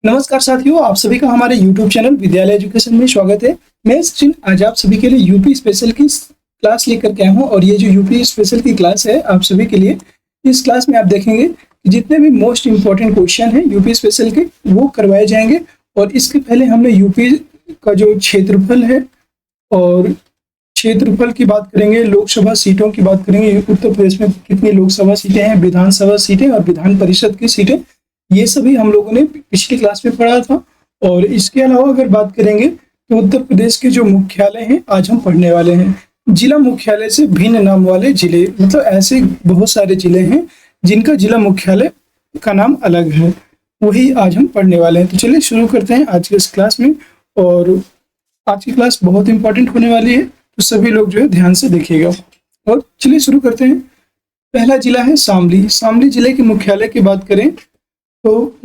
नमस्कार साथियों, आप सभी का हमारे YouTube चैनल विद्यालय एजुकेशन में स्वागत है। मैं सचिन आज आप सभी के लिए यूपी स्पेशल की क्लास लेकर के आया हूँ और ये जो यूपी स्पेशल की क्लास है आप सभी के लिए, इस क्लास में आप देखेंगे कि जितने भी मोस्ट इम्पोर्टेंट क्वेश्चन हैं यूपी स्पेशल के वो करवाए जाएंगे। और इसके पहले हमने यूपी का जो क्षेत्रफल है और क्षेत्रफल की बात करेंगे, लोकसभा सीटों की बात करेंगे, उत्तर प्रदेश में कितनी लोकसभा सीटें हैं, विधानसभा सीटें और विधान परिषद की सीटें, ये सभी हम लोगों ने पिछली क्लास में पढ़ा था। और इसके अलावा अगर बात करेंगे तो उत्तर प्रदेश के जो मुख्यालय हैं आज हम पढ़ने वाले हैं। जिला मुख्यालय से भिन्न नाम वाले जिले, मतलब ऐसे बहुत सारे जिले हैं जिनका जिला मुख्यालय का नाम अलग है, वही आज हम पढ़ने वाले हैं। तो चलिए शुरू करते हैं आज के इस क्लास में। और आज की क्लास बहुत इंपॉर्टेंट होने वाली है, तो सभी लोग जो है ध्यान से देखिएगा। और चलिए शुरू करते हैं। पहला जिला है शामली। शामली जिले के मुख्यालय की बात करें तो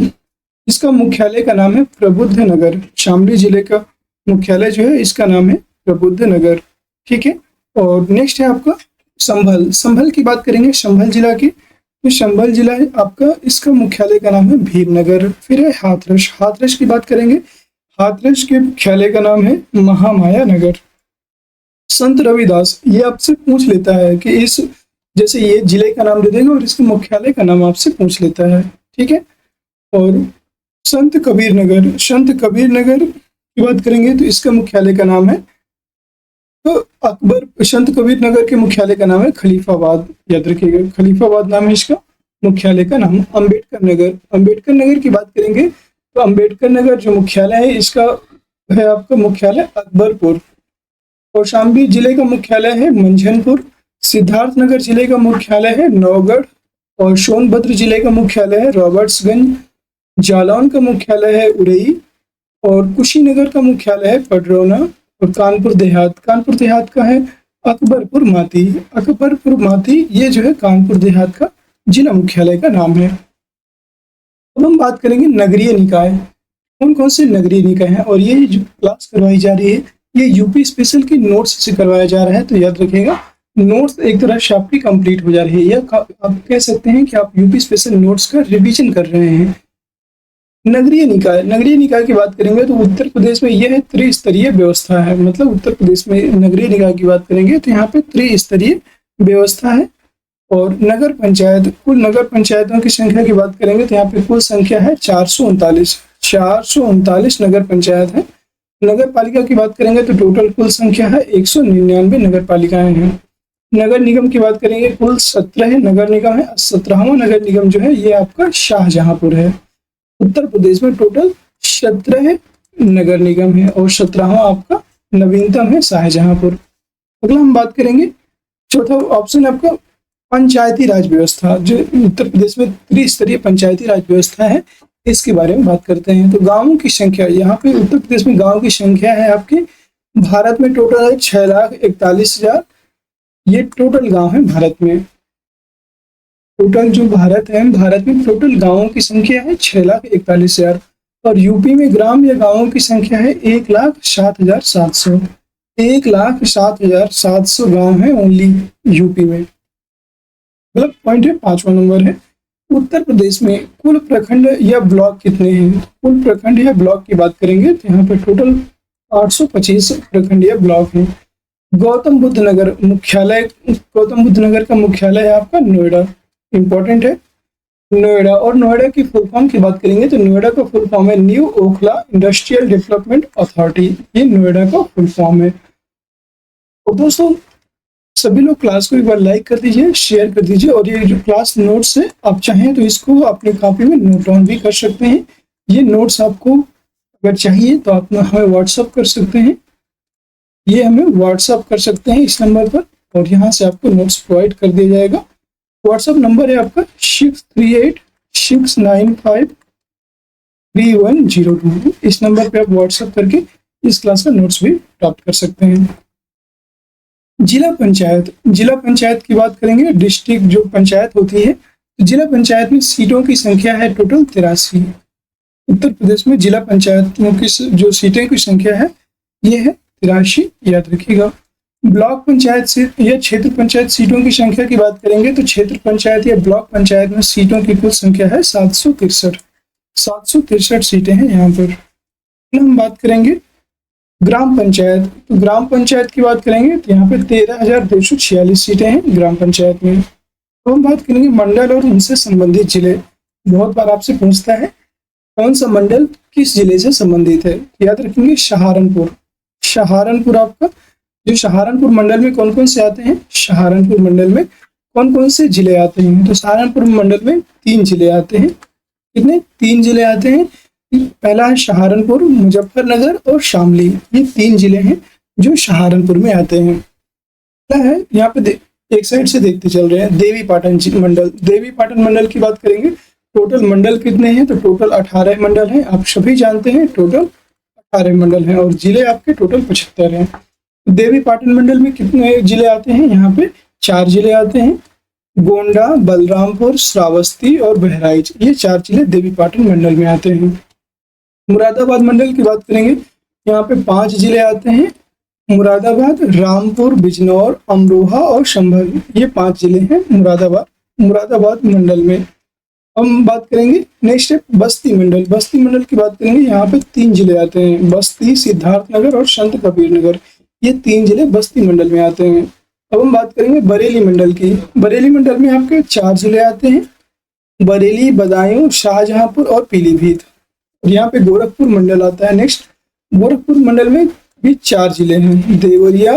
इसका मुख्यालय का नाम है प्रबुद्ध नगर। शामली जिले का मुख्यालय जो है इसका नाम है प्रबुद्ध नगर, ठीक है। और नेक्स्ट है आपका संभल। संभल की बात करेंगे, संभल जिला की, तो संभल जिला है आपका, इसका मुख्यालय का नाम है भीमनगर। फिर है हाथरस। हाथरस की बात करेंगे, हाथरस के मुख्यालय का नाम है महामाया नगर। संत रविदास, ये आपसे पूछ लेता है कि इस, जैसे ये जिले का नाम दे देगा और इसके मुख्यालय का नाम आपसे पूछ लेता है, ठीक है। और संत कबीर नगर, संत कबीर नगर की बात करेंगे तो इसका मुख्यालय का नाम है, तो अकबर, संत कबीर नगर के मुख्यालय का नाम है खलीफाबाद, याद रखिएगा, खलीफाबाद नाम है इसका मुख्यालय का नाम। अंबेडकर नगर, अंबेडकर नगर की बात करेंगे तो अंबेडकर नगर जो मुख्यालय है इसका है आपका मुख्यालय अकबरपुर। और शामली जिले का मुख्यालय है मंझनपुर। सिद्धार्थनगर जिले का मुख्यालय है नौगढ़। और सोनभद्र जिले का मुख्यालय है रॉबर्ट्सगंज। जालौन का मुख्यालय है उरई। और कुशीनगर का मुख्यालय है पडरौना। और कानपुर देहात, कानपुर देहात का है अकबरपुर माती। अकबरपुर माती ये जो है कानपुर देहात का जिला मुख्यालय का नाम है। अब हम बात करेंगे नगरीय निकाय, कौन कौन से नगरीय निकाय हैं। और ये जो क्लास करवाई जा रही है ये यूपी स्पेशल की नोट्स से करवाया जा रहा है, तो याद रखिएगा नोट्स एक तरह से आपकी कंप्लीट हो जा रही है, या आप कह सकते हैं कि आप यूपी स्पेशल नोट्स का रिवीजन कर रहे हैं। नगरीय निकाय, नगरीय निकाय की बात करेंगे तो उत्तर प्रदेश में यह त्रिस्तरीय व्यवस्था है। मतलब उत्तर प्रदेश में नगरीय निकाय की बात करेंगे तो यहाँ पे त्रिस्तरीय व्यवस्था है। और नगर पंचायत, कुल नगर पंचायतों की संख्या की बात करेंगे तो यहाँ पे कुल संख्या है 439, 439 नगर पंचायत है। नगर पालिका की बात करेंगे तो टोटल कुल संख्या है 199 नगर पालिकाएं हैं। नगर निगम की बात करेंगे कुल 17 नगर निगम है। 17वां नगर निगम जो है ये आपका शाहजहांपुर है। उत्तर प्रदेश में टोटल 17 नगर निगम है और 17वां आपका नवीनतम है शाहजहांपुर। अगला हम बात करेंगे, चौथा ऑप्शन आपका पंचायती राज व्यवस्था। जो उत्तर प्रदेश में त्रिस्तरीय पंचायती राज व्यवस्था है इसके बारे में बात करते हैं। तो गांवों की संख्या, यहाँ पे उत्तर प्रदेश में गांवों की संख्या है आपकी, भारत में टोटल है 6,41,000। ये टोटल गांव है भारत में। टोटल जो भारत है, भारत में टोटल गांवों की संख्या है 6,41,000। और यूपी में ग्राम या गांवों की संख्या है 1,07,700। 1,07,700 गांव है ओनली यूपी में। मतलब पॉइंट है, 5वां नंबर है। उत्तर प्रदेश में कुल प्रखंड या ब्लॉक कितने हैं। कुल प्रखंड या ब्लॉक की बात करेंगे तो यहाँ पे टोटल 825 प्रखंड या ब्लॉक हैं। गौतम बुद्ध नगर मुख्यालय, गौतम बुद्ध नगर का मुख्यालय है आपका नोएडा, इंपॉर्टेंट है नोएडा। और नोएडा की फुल फॉर्म की बात करेंगे तो नोएडा का फुल फॉर्म है new Okhla industrial development authority, ये नोएडा का फुल फॉर्म है। और दोस्तों सभी लोग क्लास को एक बार लाइक कर दीजिए, शेयर कर दीजिए। और ये जो क्लास नोट्स है आप चाहें तो इसको अपनी कॉपी में नोट डाउन भी कर सकते हैं। ये नोट्स आपको अगर चाहिए तो आप हमें व्हाट्सअप कर सकते हैं, ये हमें व्हाट्सअप कर सकते हैं इस नंबर पर और यहाँ से आपको नोट्स प्रोवाइड कर दिया जाएगा। व्हाट्सअप नंबर है आपका 6386953102। इस नंबर पे आप व्हाट्सअप करके इस क्लास का नोट्स भी प्राप्त कर सकते हैं। जिला पंचायत, जिला पंचायत की बात करेंगे, डिस्ट्रिक्ट जो पंचायत होती है, तो जिला पंचायत में सीटों की संख्या है टोटल 83। उत्तर प्रदेश में जिला पंचायतों की जो सीटें की संख्या है ये है 83, याद रखिएगा। ब्लॉक पंचायत से या क्षेत्र पंचायत सीटों की संख्या की बात करेंगे तो क्षेत्र पंचायत या ब्लॉक पंचायत में सीटों की कुल संख्या है 763। 763 सीटें हैं यहाँ पर। हम बात करेंगे ग्राम पंचायत, तो ग्राम पंचायत की बात करेंगे तो यहाँ पे 13,246 सीटें हैं ग्राम पंचायत में। तो हम बात करेंगे मंडल और उनसे संबंधित जिले। बहुत बार आपसे पूछता है कौन सा मंडल किस जिले से संबंधित है, याद रखेंगे सहारनपुर। सहारनपुर आपका, जो सहारनपुर मंडल में कौन कौन से आते हैं, सहारनपुर मंडल में कौन कौन से जिले आते हैं, तो सहारनपुर मंडल में 3 जिले आते हैं। कितने, 3 जिले आते हैं। पहला है सहारनपुर, मुजफ्फरनगर और शामली, ये 3 जिले हैं जो सहारनपुर में आते हैं। क्या है यहाँ पे एक साइड से देखते चल रहे हैं, देवी पाटन मंडल। देवी पाटन मंडल की बात करेंगे, टोटल मंडल कितने हैं, तो टोटल 18 मंडल हैं। आप सभी जानते हैं टोटल 18 मंडल हैं और जिले आपके टोटल 75 हैं। देवी पाटन मंडल में कितने जिले आते हैं, यहाँ पे 4 जिले आते हैं, गोंडा, बलरामपुर, श्रावस्ती और बहराइच, ये 4 जिले देवी पाटन मंडल में आते हैं। मुरादाबाद मंडल की बात करेंगे, यहाँ पे 5 जिले आते हैं, मुरादाबाद, रामपुर, बिजनौर, अमरोहा और संभल, ये 5 जिले हैं मुरादाबाद मंडल में। हम बात करेंगे नेक्स्ट है बस्ती मंडल। बस्ती मंडल की बात करेंगे, यहाँ पे 3 जिले आते हैं, बस्ती, सिद्धार्थनगर और संत कबीर नगर, ये 3 जिले बस्ती मंडल में आते हैं। अब हम बात करेंगे बरेली मंडल की। बरेली मंडल में आपके 4 जिले आते हैं, बरेली, बदायूं, शाहजहांपुर और पीलीभीत। यहाँ पे गोरखपुर मंडल आता है नेक्स्ट। गोरखपुर मंडल में भी 4 जिले हैं, देवरिया,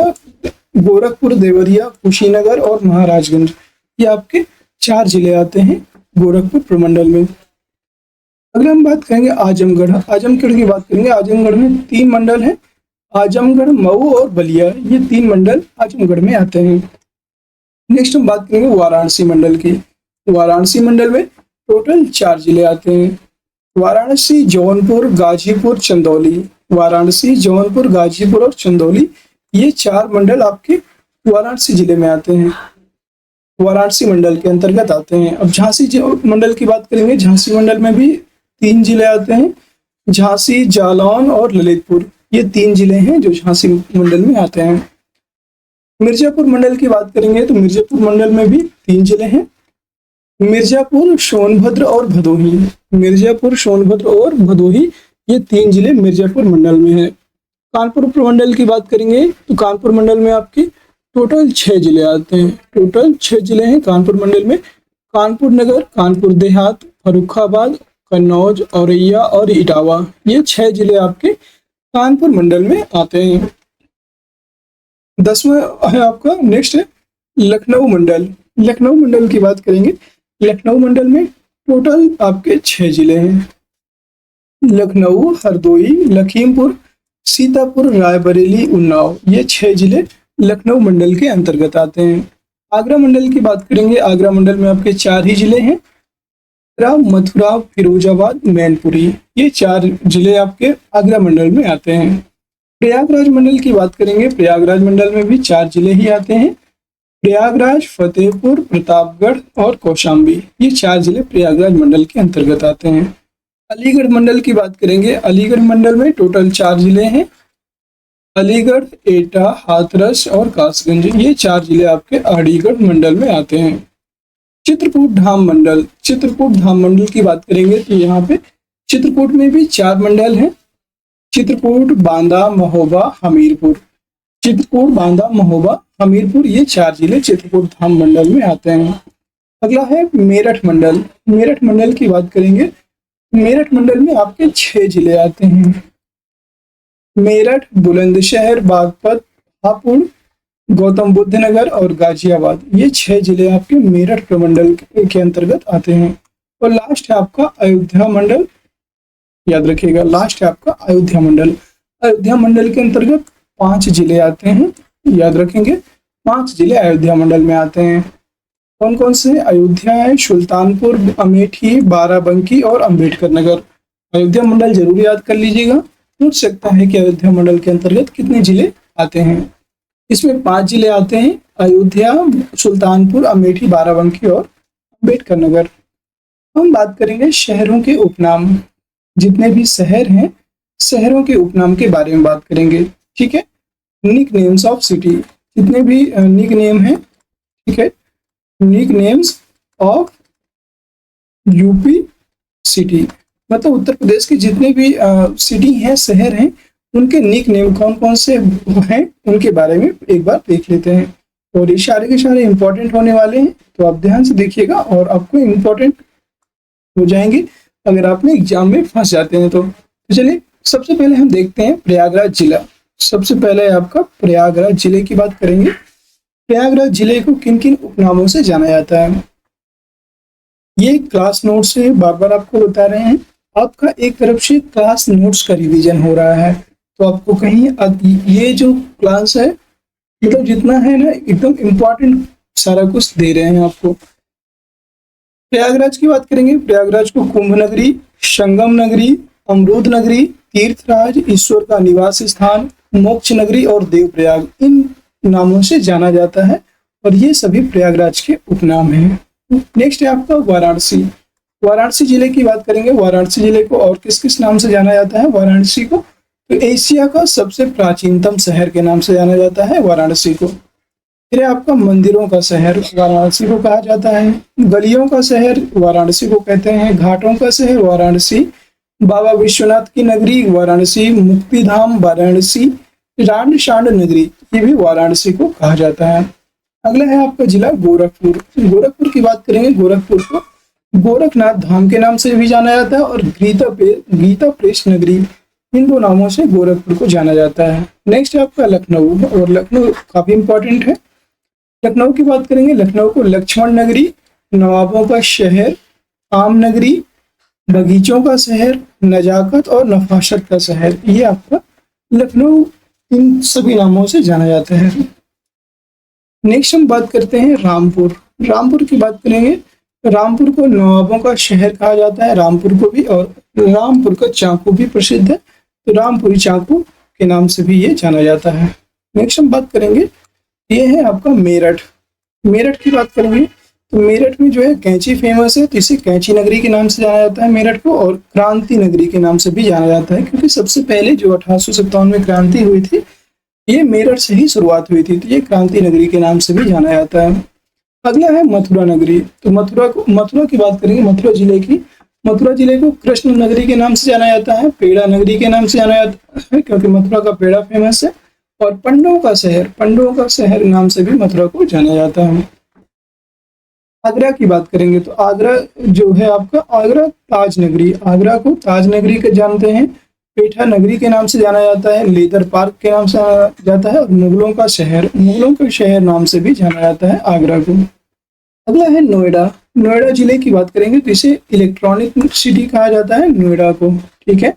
गोरखपुर, देवरिया, कुशीनगर और महाराजगंज, ये आपके 4 जिले आते हैं गोरखपुर प्रमंडल में। अगर हम बात करेंगे आजमगढ़, आजमगढ़ की बात करेंगे, आजमगढ़ में 3 मंडल हैं, आजमगढ़, मऊ और बलिया, ये 3 मंडल आजमगढ़ में आते हैं। नेक्स्ट हम बात करेंगे वाराणसी मंडल की। वाराणसी मंडल में टोटल 4 जिले आते हैं, वाराणसी, जौनपुर, गाजीपुर, चंदौली। वाराणसी, जौनपुर, गाजीपुर और चंदौली, ये 4 मंडल आपके वाराणसी जिले में आते हैं, वाराणसी मंडल के अंतर्गत आते हैं। अब झांसी मंडल की बात करेंगे, झांसी मंडल में भी 3 जिले आते हैं, झांसी, जालौन और ललितपुर, ये 3 जिले हैं जो झांसी मंडल में आते हैं। मिर्जापुर मंडल की बात करेंगे तो मिर्जापुर मंडल में भी 3 जिले हैं, मिर्जापुर, सोनभद्र और भदोही। मिर्जापुर, सोनभद्र और भदोही, ये 3 जिले मिर्जापुर मंडल में है। कानपुर प्रमंडल की बात करेंगे तो कानपुर मंडल में आपकी टोटल 6 जिले आते हैं, टोटल 6 जिले हैं कानपुर मंडल में, कानपुर नगर, कानपुर देहात, फर्रुखाबाद, कन्नौज, औरैया और इटावा, ये 6 जिले आपके कानपुर मंडल में आते हैं। 10वां है आपका नेक्स्ट है लखनऊ मंडल। लखनऊ मंडल की बात करेंगे, लखनऊ मंडल में टोटल आपके 6 जिले हैं, लखनऊ, हरदोई, लखीमपुर, सीतापुर, रायबरेली, उन्नाव, ये 6 जिले लखनऊ मंडल के अंतर्गत आते हैं। आगरा मंडल की बात करेंगे, आगरा मंडल में आपके 4 ही जिले हैं, मथुरा, फिरोजाबाद, मैनपुरी, ये 4 जिले आपके आगरा मंडल में आते हैं। प्रयागराज मंडल की बात करेंगे, प्रयागराज मंडल में भी 4 जिले ही आते हैं, प्रयागराज, फतेहपुर, प्रतापगढ़ और कौशाम्बी, ये 4 जिले प्रयागराज मंडल के अंतर्गत आते हैं। अलीगढ़ मंडल की बात करेंगे, अलीगढ़ मंडल में टोटल 4 जिले हैं, अलीगढ़, एटा, हाथरस और कासगंज, ये 4 जिले आपके अलीगढ़ मंडल में आते हैं। चित्रकूट धाम मंडल, चित्रकूट धाम मंडल की बात करेंगे तो यहाँ पे चित्रकूट में भी 4 मंडल हैं, चित्रकूट, बांदा, महोबा, हमीरपुर। चित्रकूट, बांदा, महोबा, हमीरपुर, ये 4 जिले चित्रकूट धाम मंडल में आते हैं। अगला है मेरठ मंडल। मेरठ मंडल की बात करेंगे, मेरठ मंडल में आपके 6 जिले आते हैं, मेरठ, बुलंदशहर, बागपत, हापुड़, गौतम बुद्ध नगर और गाजियाबाद, ये 6 जिले आपके मेरठ प्रमंडल के अंतर्गत आते हैं। और लास्ट है आपका अयोध्या मंडल, याद रखिएगा लास्ट है आपका अयोध्या मंडल। अयोध्या मंडल के अंतर्गत 5 जिले आते हैं, याद रखेंगे 5 जिले अयोध्या मंडल में आते हैं। कौन कौन से, अयोध्या है, सुल्तानपुर, अमेठी, बाराबंकी और अंबेडकर नगर। अयोध्या मंडल जरूर याद कर लीजिएगा, पूछ सकता है कि अयोध्या मंडल के अंतर्गत कितने जिले आते हैं। इसमें 5 जिले आते हैं, अयोध्या, सुल्तानपुर, अमेठी, बाराबंकी और अंबेडकर नगर। हम बात करेंगे शहरों के उपनाम, जितने भी शहर हैं शहरों के उपनाम के बारे में बात करेंगे, ठीक है। निक नेम्स ऑफ सिटी, जितने भी निक नेम हैं, ठीक है, nicknames of UP city, मतलब उत्तर प्रदेश के जितने भी सिटी हैं, शहर हैं, उनके निक नेम कौन कौन से हैं उनके बारे में एक बार देख लेते हैं। और ये सारे के सारे इंपॉर्टेंट होने वाले हैं, तो आप ध्यान से देखिएगा और आपको इंपॉर्टेंट हो जाएंगे अगर आपने एग्जाम में फंस जाते हैं तो चलिए सबसे पहले हम देखते हैं प्रयागराज जिला। सबसे पहले आपका प्रयागराज जिले की बात करेंगे। प्रयागराज जिले को किन किन उपनामों से जाना जाता है, ये क्लास नोट्स से बार बार आपको बता रहे हैं। आपका एक तरफ से क्लास नोट्स का रिवीजन हो रहा है, तो आपको कहीं ये जो क्लास है मतलब जितना है ना एकदम इम्पोर्टेंट सारा कुछ दे रहे हैं आपको। प्रयागराज की बात करेंगे। प्रयागराज को कुंभ नगरी, संगम नगरी, अमरूद नगरी, तीर्थराज, ईश्वर का निवास स्थान, मोक्ष नगरी और देवप्रयाग, इन नामों से जाना जाता है और ये सभी प्रयागराज के उपनाम हैं। नेक्स्ट है आपका वाराणसी। वाराणसी जिले की बात करेंगे। वाराणसी जिले को और किस किस नाम से जाना जाता है वाराणसी को, तो एशिया का सबसे प्राचीनतम शहर के नाम से जाना जाता है वाराणसी को। फिर आपका मंदिरों का शहर वाराणसी को कहा जाता है, गलियों का शहर वाराणसी को कहते हैं, घाटों का शहर वाराणसी, बाबा विश्वनाथ की नगरी वाराणसी, मुक्ति धाम वाराणसी, रांड शांड नगरी, ये भी वाराणसी को कहा जाता है। अगला है आपका जिला गोरखपुर। गोरखपुर की बात करेंगे। गोरखपुर को गोरखनाथ धाम के नाम से भी जाना जाता है और गीता प्रेस नगरी, इन दो नामों से गोरखपुर को जाना जाता है। नेक्स्ट है आपका लखनऊ, और लखनऊ काफी इंपॉर्टेंट है। लखनऊ की बात करेंगे। लखनऊ को लक्ष्मण नगरी, नवाबों का शहर, आम नगरी, बगीचों का शहर, नजाकत और नफासत का शहर, ये आपका लखनऊ इन सभी नामों से जाना जाता है। नेक्स्ट हम बात करते हैं रामपुर। रामपुर की बात करेंगे। रामपुर को नवाबों का शहर कहा जाता है, रामपुर को भी, और रामपुर का चाकू भी प्रसिद्ध है, तो रामपुरी चाकू के नाम से भी ये जाना जाता है। नेक्स्ट हम बात करेंगे, ये है आपका मेरठ। मेरठ की बात करेंगे तो मेरठ में जो है कैंची फेमस है, तो इसे कैंची नगरी के नाम से जाना जाता है मेरठ को, और क्रांति नगरी के नाम से भी जाना जाता है, क्योंकि सबसे पहले जो 1857 में क्रांति हुई थी ये मेरठ से ही शुरुआत हुई थी, तो ये क्रांति नगरी के नाम से भी जाना जाता है। अगला है मथुरा नगरी। तो मथुरा की बात करेंगे। मथुरा जिले की। मथुरा जिले को कृष्ण नगरी के नाम से जाना जाता है, पेड़ा नगरी के नाम से जाना जाता है, क्योंकि मथुरा का पेड़ा फेमस है, और पंडों का शहर नाम से भी मथुरा को जाना जाता है। आगरा की बात करेंगे तो आगरा जो है आपका, आगरा ताज नगरी, आगरा को ताज नगरी के जानते हैं, पेठा नगरी के नाम से जाना जाता है, लेदर पार्क के नाम से जाना जाता है, और मुगलों का शहर नाम से भी जाना जाता है आगरा को। अगला है नोएडा। नोएडा जिले की बात करेंगे तो इसे इलेक्ट्रॉनिक सिटी कहा जाता है नोएडा को, ठीक है,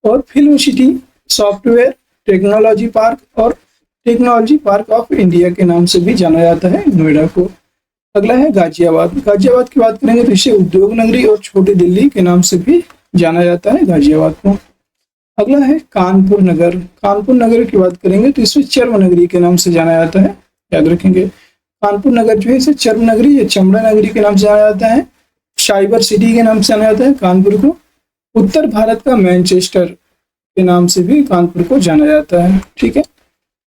और film city, software, technology park और टेक्नोलॉजी पार्क ऑफ इंडिया के नाम से भी जाना जाता है नोएडा को। अगला है गाजियाबाद। गाजियाबाद की बात करेंगे तो इसे उद्योग नगरी और छोटी दिल्ली के नाम से भी जाना जाता है गाजियाबाद को। अगला है कानपुर नगर। कानपुर नगर की बात करेंगे तो इसे चर्म नगरी के नाम से जाना जाता है, याद रखेंगे। कानपुर नगर जो है इसे चर्म नगरी या चमड़ा नगरी के नाम से जाना जाता है, साइबर सिटी के नाम से जाना जाता है कानपुर को। उत्तर भारत का मैनचेस्टर के नाम से भी कानपुर को जाना जाता है, ठीक है।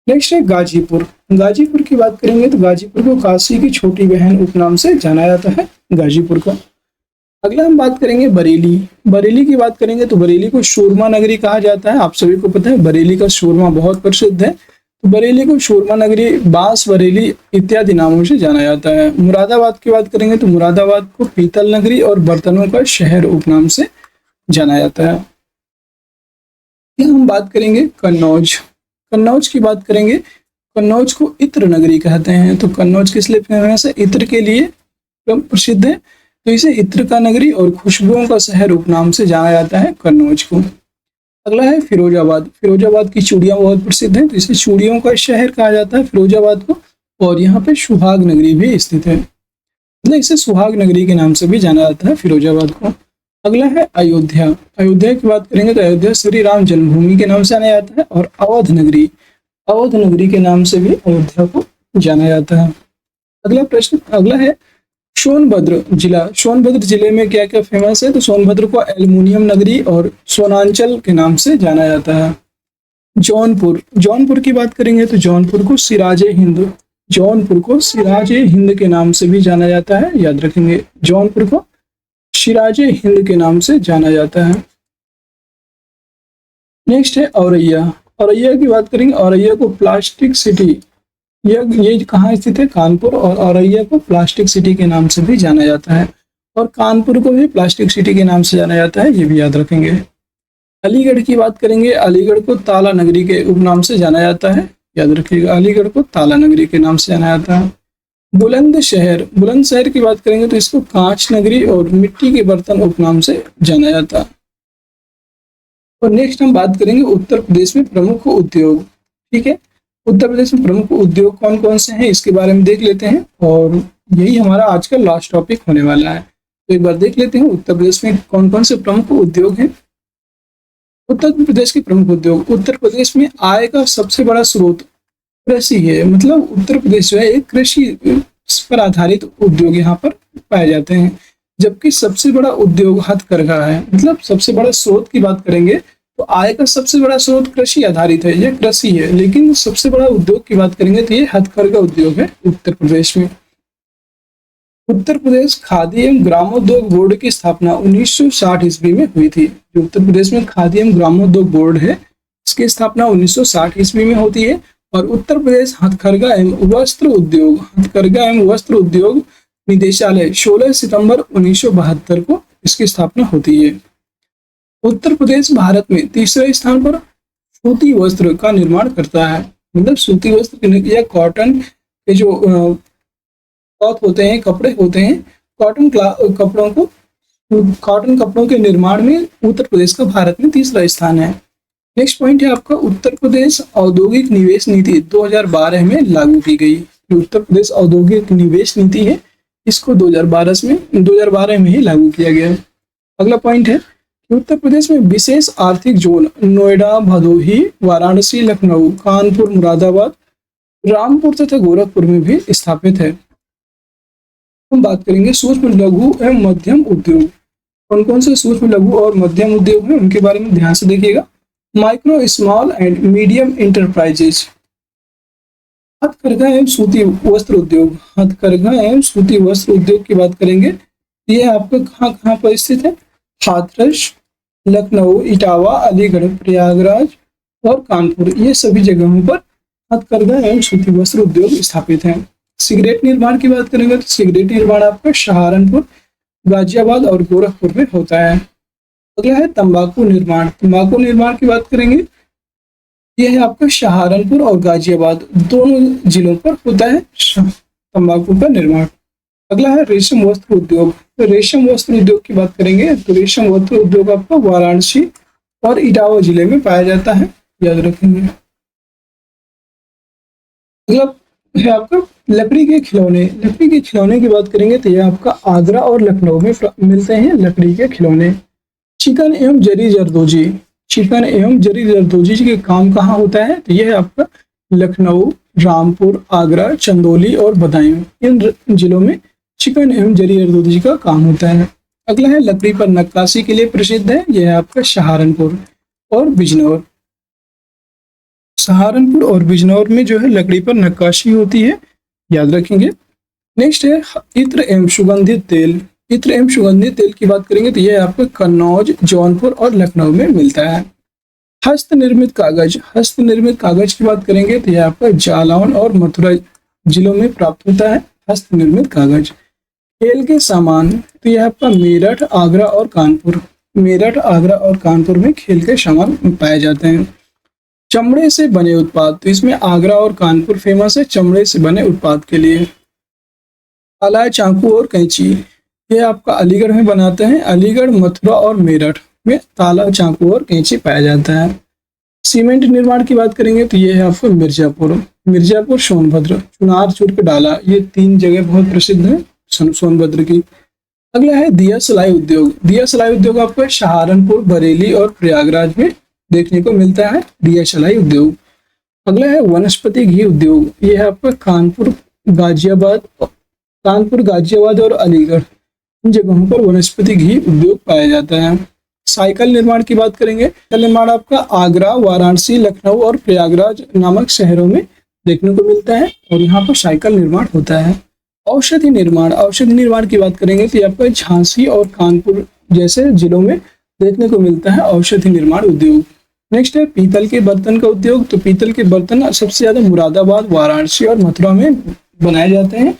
नेक्स्ट है गाजीपुर। गाजीपुर की बात करेंगे तो गाजीपुर को काशी की छोटी बहन उपनाम से जाना जाता है गाजीपुर को। अगला हम बात करेंगे बरेली। बरेली की बात करेंगे तो बरेली को शूरमा नगरी कहा जाता है। आप सभी को पता है बरेली का शूरमा बहुत प्रसिद्ध है, तो बरेली को शूरमा नगरी, बांस बरेली इत्यादि नामों से जाना जाता है। मुरादाबाद की बात करेंगे तो मुरादाबाद को पीतल नगरी और बर्तनों का शहर उपनाम से जाना जाता है। हम बात करेंगे कन्नौज। कन्नौज की बात करेंगे। कन्नौज को इत्र नगरी कहते हैं, तो कन्नौज किस लिए फेमस है? इत्र के लिए प्रसिद्ध है, तो इसे इत्र का नगरी और खुशबुओं का शहर उपनाम से जाना जाता है कन्नौज को। अगला है फिरोजाबाद। फिरोजाबाद की चूड़ियां बहुत प्रसिद्ध हैं, तो इसे चूड़ियों का शहर कहा जाता है फिरोजाबाद को, और यहाँ पे सुहाग नगरी भी स्थित है, मतलब इसे सुहाग नगरी के नाम से भी जाना जाता है फिरोजाबाद को। अगला है अयोध्या। अयोध्या की बात करेंगे तो अयोध्या श्री राम जन्मभूमि के नाम से जाना जाता है, और अवध नगरी के नाम से भी अयोध्या को जाना जाता है। अगला है सोनभद्र जिला। सोनभद्र जिले में क्या क्या फेमस है? तो सोनभद्र को एल्युमिनियम नगरी और सोनांचल के नाम से जाना जाता है। जौनपुर की बात करेंगे तो जौनपुर को सिराजे हिंद के नाम से भी जाना जाता है, याद रखेंगे, जौनपुर को सिराजे हिंद के नाम से जाना जाता है। नेक्स्ट है औरैया। औरैया की बात करेंगे, औरैया को प्लास्टिक सिटी, ये कहाँ स्थित है? कानपुर। और औरैया को प्लास्टिक सिटी के नाम से भी जाना जाता है, और कानपुर को भी प्लास्टिक सिटी के नाम से जाना जाता है, ये भी याद रखेंगे। अलीगढ़ की बात करेंगे, अलीगढ़ को ताला नगरी के उपनाम से जाना जाता है, याद रखिएगा, अलीगढ़ को ताला नगरी के नाम से जाना जाता है। बुलंदशहर, बुलंदशहर की बात करेंगे तो इसको कांच नगरी और मिट्टी के बर्तन उपनाम से जाना जाता है। और नेक्स्ट हम बात करेंगे उत्तर प्रदेश में प्रमुख उद्योग। ठीक है, उत्तर प्रदेश में प्रमुख उद्योग कौन कौन से हैं इसके बारे में देख लेते हैं, और यही हमारा आज का लास्ट टॉपिक होने वाला है। तो एक बार देख लेते हैं उत्तर प्रदेश में कौन कौन से प्रमुख उद्योग हैं। उत्तर प्रदेश के प्रमुख उद्योग, उत्तर प्रदेश में आय का सबसे बड़ा स्रोत कृषि है, मतलब उत्तर प्रदेश जो है एक कृषि पर आधारित उद्योग यहाँ पर पाए जाते हैं। जबकि सबसे बड़ा उद्योग हथकरघा है, मतलब सबसे बड़ा स्रोत की बात करेंगे तो आय का सबसे बड़ा स्रोत कृषि आधारित है, यह कृषि है, लेकिन सबसे बड़ा उद्योग की बात करेंगे तो ये हथकरघा उद्योग है उत्तर प्रदेश में। उत्तर प्रदेश खादी एवं ग्रामोद्योग बोर्ड की स्थापना 1960 ईस्वी में हुई थी। जो उत्तर प्रदेश में खादी एवं ग्रामोद्योग बोर्ड है, इसकी स्थापना 1960 ईस्वी में होती है। और उत्तर प्रदेश हथकरघा एवं वस्त्र उद्योग, हथकरघा एवं वस्त्र उद्योग निदेशालय 16 सितंबर 1972 को इसकी स्थापना होती है। उत्तर प्रदेश भारत में तीसरे स्थान पर सूती वस्त्र का निर्माण करता है, मतलब सूती वस्त्र या कॉटन के जो क्लॉथ होते हैं, कपड़े होते हैं, कॉटन कपड़ों के निर्माण में उत्तर प्रदेश का भारत में तीसरा स्थान है। नेक्स्ट पॉइंट है आपका उत्तर प्रदेश औद्योगिक निवेश नीति 2012 में लागू की गई। उत्तर प्रदेश औद्योगिक निवेश नीति है, इसको 2012 में ही लागू किया गया। अगला पॉइंट है कि उत्तर प्रदेश में विशेष आर्थिक जोन नोएडा, भदोही, वाराणसी, लखनऊ, कानपुर, मुरादाबाद, रामपुर तथा गोरखपुर में भी स्थापित है। हम बात करेंगे सूक्ष्म लघु एवं मध्यम उद्योग। कौन कौन से सूक्ष्म लघु और मध्यम उद्योग हैं उनके बारे में ध्यान से देखिएगा। Micro, small and medium enterprises. हथकरघा एवं सूती वस्त्र उद्योग, हथकरघा एवं सूती वस्त्र उद्योग की बात करेंगे, ये आपका कहाँ पर स्थित है? हाथरस, लखनऊ, इटावा, अलीगढ़, प्रयागराज और कानपुर, ये सभी जगहों पर हथकरघा एवं सूती वस्त्र उद्योग स्थापित हैं। सिगरेट निर्माण की बात करेंगे तो सिगरेट निर्माण आपका सहारनपुर, गाजियाबाद और गोरखपुर में होता है। अगला है तंबाकू निर्माण। तंबाकू निर्माण की बात करेंगे, यह है आपका सहारनपुर और गाजियाबाद दोनों जिलों पर होता है तंबाकू का निर्माण। अगला है रेशम वस्त्र उद्योग। तो रेशम वस्त्र उद्योग की बात करेंगे तो रेशम वस्त्र उद्योग आपका वाराणसी और इटावा जिले में पाया जाता है, याद रखेंगे। अगला है आपका लकड़ी के खिलौने। लकड़ी के खिलौने की बात करेंगे तो यह आपका आगरा और लखनऊ में मिलते हैं लकड़ी के खिलौने। चिकन एवं जरी जरदोजी, चिकन एवं जरी जरदोजी के काम कहाँ होता है? तो यह है आपका लखनऊ, रामपुर, आगरा, चंदौली और बदायूं, इन जिलों में चिकन एवं जरी जरदोजी का काम होता है। अगला है लकड़ी पर नक्काशी के लिए प्रसिद्ध है, यह है आपका सहारनपुर और बिजनौर। सहारनपुर और बिजनौर में जो है लकड़ी पर नक्काशी होती है, याद रखेंगे। नेक्स्ट है इत्र एवं सुगंधित तेल। इत्र एवं सुगंधित तेल की बात करेंगे तो यह आपको कन्नौज, जौनपुर और लखनऊ में मिलता है। हस्त निर्मित कागज। हस्त निर्मित कागज की बात करेंगे तो यह आपका जालौन और मथुरा जिलों में प्राप्त होता है हस्त निर्मित कागज। खेल के सामान तो यह आपका मेरठ, आगरा और कानपुर, मेरठ, आगरा और कानपुर में खेल के सामान पाए जाते हैं। चमड़े से बने उत्पाद, तो इसमें आगरा और कानपुर फेमस है चमड़े से बने उत्पाद के लिए। ताला, चाकू और कैंची, ये आपका अलीगढ़ में बनाते हैं, अलीगढ़, मथुरा और मेरठ में ताला, चाकू और कैंची पाया जाता है। सीमेंट निर्माण की बात करेंगे तो ये है आपका मिर्जापुर, सोनभद्र, चुनार, डाला, ये 3 जगह बहुत प्रसिद्ध है सोनभद्र की। अगला है दिया सलाई उद्योग। दिया सलाई उद्योग आपको सहारनपुर, बरेली और प्रयागराज में देखने को मिलता है दिया सलाई उद्योग। अगला है वनस्पति घी उद्योग, ये है आपका कानपुर, गाजियाबाद और अलीगढ़, इन जगहों पर वनस्पति घी उद्योग पाया जाता है। साइकिल निर्माण की बात करेंगे, साइकिल निर्माण आपका आगरा, वाराणसी, लखनऊ और प्रयागराज नामक शहरों में देखने को मिलता है और यहाँ पर साइकिल निर्माण होता है। औषधि निर्माण की बात करेंगे तो आपका झांसी और कानपुर जैसे जिलों में देखने को मिलता है औषधि निर्माण उद्योग। नेक्स्ट है पीतल के बर्तन का उद्योग। तो पीतल के बर्तन सबसे ज्यादा मुरादाबाद, वाराणसी और मथुरा में बनाए जाते हैं,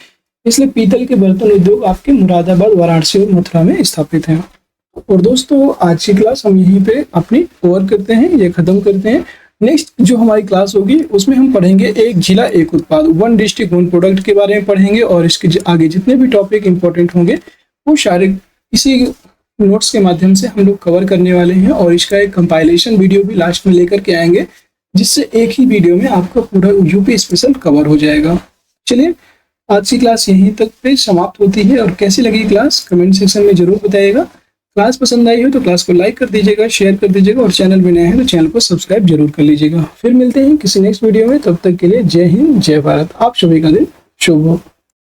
इसलिए पीतल के बर्तन उद्योग आपके मुरादाबाद, वाराणसी और मथुरा में स्थापित हैं। और दोस्तों आज की क्लास हम यहीं पे अपनी ओवर करते हैं, ये खत्म करते हैं। नेक्स्ट जो हमारी क्लास होगी उसमें हम पढ़ेंगे एक जिला एक उत्पाद, वन डिस्ट्रिक्ट वन प्रोडक्ट के बारे में पढ़ेंगे, और इसके आगे जितने भी टॉपिक इंपॉर्टेंट होंगे वो सारे इसी नोट्स के माध्यम से हम लोग कवर करने वाले हैं। और इसका एक कंपाइलेशन वीडियो भी लास्ट में लेकर के आएंगे, जिससे एक ही वीडियो में आपका पूरा यूपी स्पेशल कवर हो जाएगा। चलिए आज की क्लास यहीं तक पे समाप्त होती है, और कैसी लगी क्लास कमेंट सेक्शन में जरूर बताइएगा। क्लास पसंद आई हो तो क्लास को लाइक कर दीजिएगा, शेयर कर दीजिएगा, और चैनल में नए हैं तो चैनल को सब्सक्राइब जरूर कर लीजिएगा। फिर मिलते हैं किसी नेक्स्ट वीडियो में, तब तक के लिए जय हिंद, जय भारत। आप सभी का दिन शुभ हो।